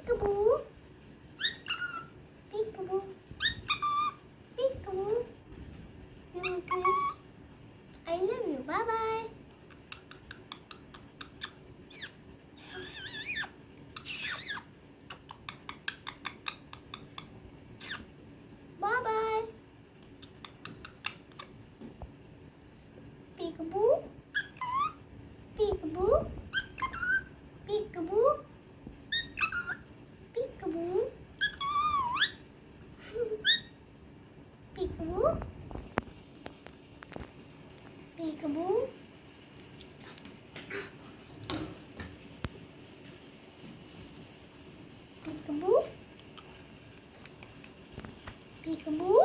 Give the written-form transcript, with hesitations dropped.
Peekaboo. Peekaboo. Peekaboo. You okay? I love you. Bye bye. Bye bye. Peekaboo. Peekaboo. Peekaboo. Peekaboo. Peekaboo. Peekaboo. Peekaboo. Peekaboo.